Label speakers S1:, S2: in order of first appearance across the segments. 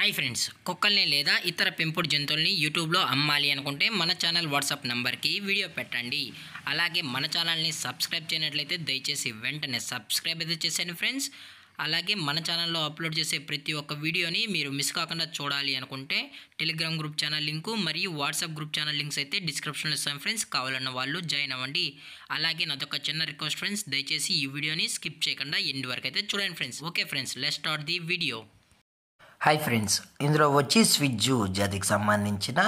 S1: Hi friends, కుక్కల్ని లేదా ఇతర పెంపుడు జంతువుల్ని యూట్యూబ్లో అమ్మాలి అనుకుంటే మన ఛానల్ వాట్సాప్ నెంబర్కి వీడియో పెట్టండి. అలాగే మన ఛానల్ని సబ్స్క్రైబ్ చేయనట్లయితే దయచేసి వెంటనే సబ్స్క్రైబ్ అయితే చేసేయండి ఫ్రెండ్స్. అలాగే మన ఛానల్లో అప్లోడ్ చేసే ప్రతి ఒక్క వీడియోని మీరు మిస్ కాకుండా చూడాలి అనుకుంటే టెలిగ్రామ్ గ్రూప్ ఛానల్ లింకు మరియు వాట్సాప్ గ్రూప్ ఛానల్ లింక్స్ అయితే డిస్క్రిప్షన్లో ఇస్తాను ఫ్రెండ్స్. కావాలన్న వాళ్ళు జాయిన్ అవ్వండి. అలాగే నాదొక చిన్న రిక్వెస్ట్ ఫ్రెండ్స్, దయచేసి ఈ వీడియోని స్కిప్ చేయకుండా ఎండ్ వరకు అయితే చూడండి friends. Okay friends, let's start the video.
S2: Hi friends, ఇందులో వచ్చి స్విజ్జు జాతికి సంబంధించిన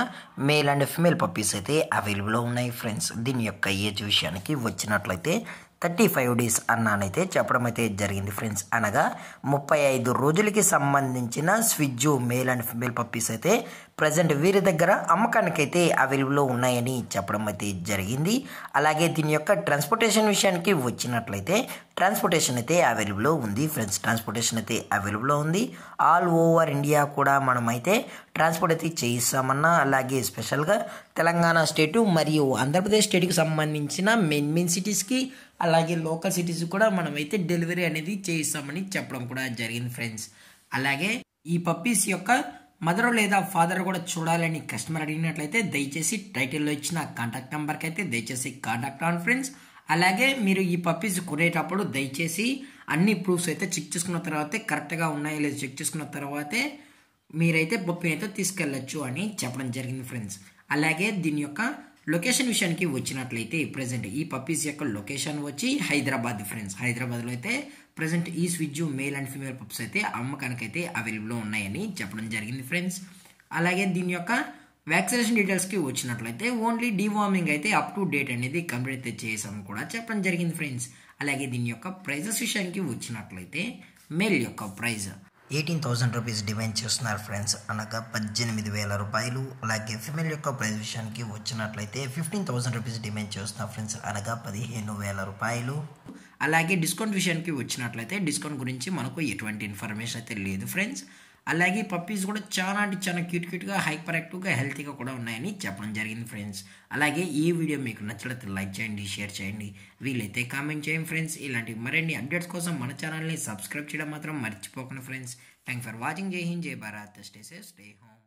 S2: మేల్ అండ్ ఫిమేల్ పప్పీస్ అయితే అవైలబుల్లో ఉన్నాయి ఫ్రెండ్స్. దీని యొక్క ఏజ్ విషయానికి వచ్చినట్లయితే 35 డేస్ అన్నానైతే చెప్పడం అయితే జరిగింది ఫ్రెండ్స్. అనగా 35 రోజులకి సంబంధించిన స్విజ్జు మేల్ అండ్ ఫిమేల్ పప్పీస్ అయితే ప్రజెంట్ వీరి దగ్గర అమ్మకానికైతే అవైలబుల్లో ఉన్నాయని చెప్పడం అయితే జరిగింది. అలాగే దీని యొక్క ట్రాన్స్పోర్టేషన్ విషయానికి వచ్చినట్లయితే ట్రాన్స్పోర్టేషన్ అయితే అవైలబుల్లో ఉంది ఫ్రెండ్స్. ట్రాన్స్పోర్టేషన్ అయితే అవైలబుల్లో ఉంది. ఆల్ ఓవర్ ఇండియా కూడా మనమైతే ట్రాన్స్పోర్ట్ అయితే చేయిస్తామన్నా, అలాగే స్పెషల్గా తెలంగాణ స్టేటు మరియు ఆంధ్రప్రదేశ్ స్టేట్కి సంబంధించిన మెయిన్ సిటీస్కి అలాగే లోకల్ సిటీస్కి కూడా మనమైతే డెలివరీ అనేది చేయిస్తామని చెప్పడం కూడా జరిగింది ఫ్రెండ్స్. అలాగే ఈ పప్పీస్ యొక్క మదర్ లేదా ఫాదర్ కూడా చూడాలని కస్టమర్ అడిగినట్లయితే దయచేసి టైటిల్లో ఇచ్చిన కాంటాక్ట్ నెంబర్కి అయితే దయచేసి కాంటాక్ట్ అవ్వండి ఫ్రెండ్స్. అలాగే మీరు ఈ పప్పీస్ కొనేటప్పుడు దయచేసి అన్ని ప్రూఫ్స్ అయితే చెక్ చేసుకున్న తర్వాతే కరెక్ట్గా ఉన్నాయో లేదో చెక్ చేసుకున్న తర్వాతే మీరైతే పప్పీని అయితే తీసుకెళ్ళచ్చు అని చెప్పడం జరిగింది ఫ్రెండ్స్. అలాగే దీని యొక్క లొకేషన్ విషయానికి వచ్చినట్లయితే ప్రజెంట్ ఈ పప్పీస్ యొక్క లొకేషన్ వచ్చి హైదరాబాద్ ఫ్రెండ్స్. హైదరాబాద్లో అయితే ప్రజెంట్ ఈ స్విజ్జు మేల్ అండ్ ఫీమేల్ పప్స్ అయితే అమ్మకానికి అయితే అవైలబుల్లో ఉన్నాయని చెప్పడం జరిగింది ఫ్రెండ్స్. అలాగే దీని యొక్క వ్యాక్సినేషన్ డీటెయిల్స్కి వచ్చినట్లయితే ఓన్లీ డీవార్మింగ్ అయితే అప్ టు డేట్ అనేది కంప్లీట్ అయితే చేసామని కూడా చెప్పడం జరిగింది ఫ్రెండ్స్. అలాగే దీని యొక్క ప్రైజెస్ విషయానికి వచ్చినట్లయితే మేల్ యొక్క ప్రైజ్
S3: 18,000 రూపీస్ డిమాండ్ చేస్తున్నారు ఫ్రెండ్స్, అనగా 18,000 రూపాయలు. అలాగే ఫిమేల్ యొక్క ప్రైస్ విషయానికి వచ్చినట్లయితే 15,000 రూపీస్ డిమాండ్ చేస్తున్నారు ఫ్రెండ్స్, అనగా 15,000 రూపాయలు.
S2: అలాగే డిస్కౌంట్ విషయానికి వచ్చినట్లయితే డిస్కౌంట్ గురించి మనకు ఎటువంటి ఇన్ఫర్మేషన్ అయితే లేదు ఫ్రెండ్స్. అలాగే పప్పీస్ కూడా చాలా క్యూట్గా హైపర్ యాక్టివ్గా హెల్తీగా కూడా ఉన్నాయని చెప్పడం జరిగింది ఫ్రెండ్స్. అలాగే ఈ వీడియో మీకు నచ్చినట్లయితే లైక్ చేయండి, షేర్ చేయండి, వీలైతే కామెంట్ చేయండి ఫ్రెండ్స్. ఇలాంటి మరిన్ని అప్డేట్స్ కోసం మన ఛానల్ని సబ్స్క్రైబ్ చేయడం మాత్రం మర్చిపోకండి ఫ్రెండ్స్. Thank for watching. జై హింద్, జై Bharat, stay safe, stay home.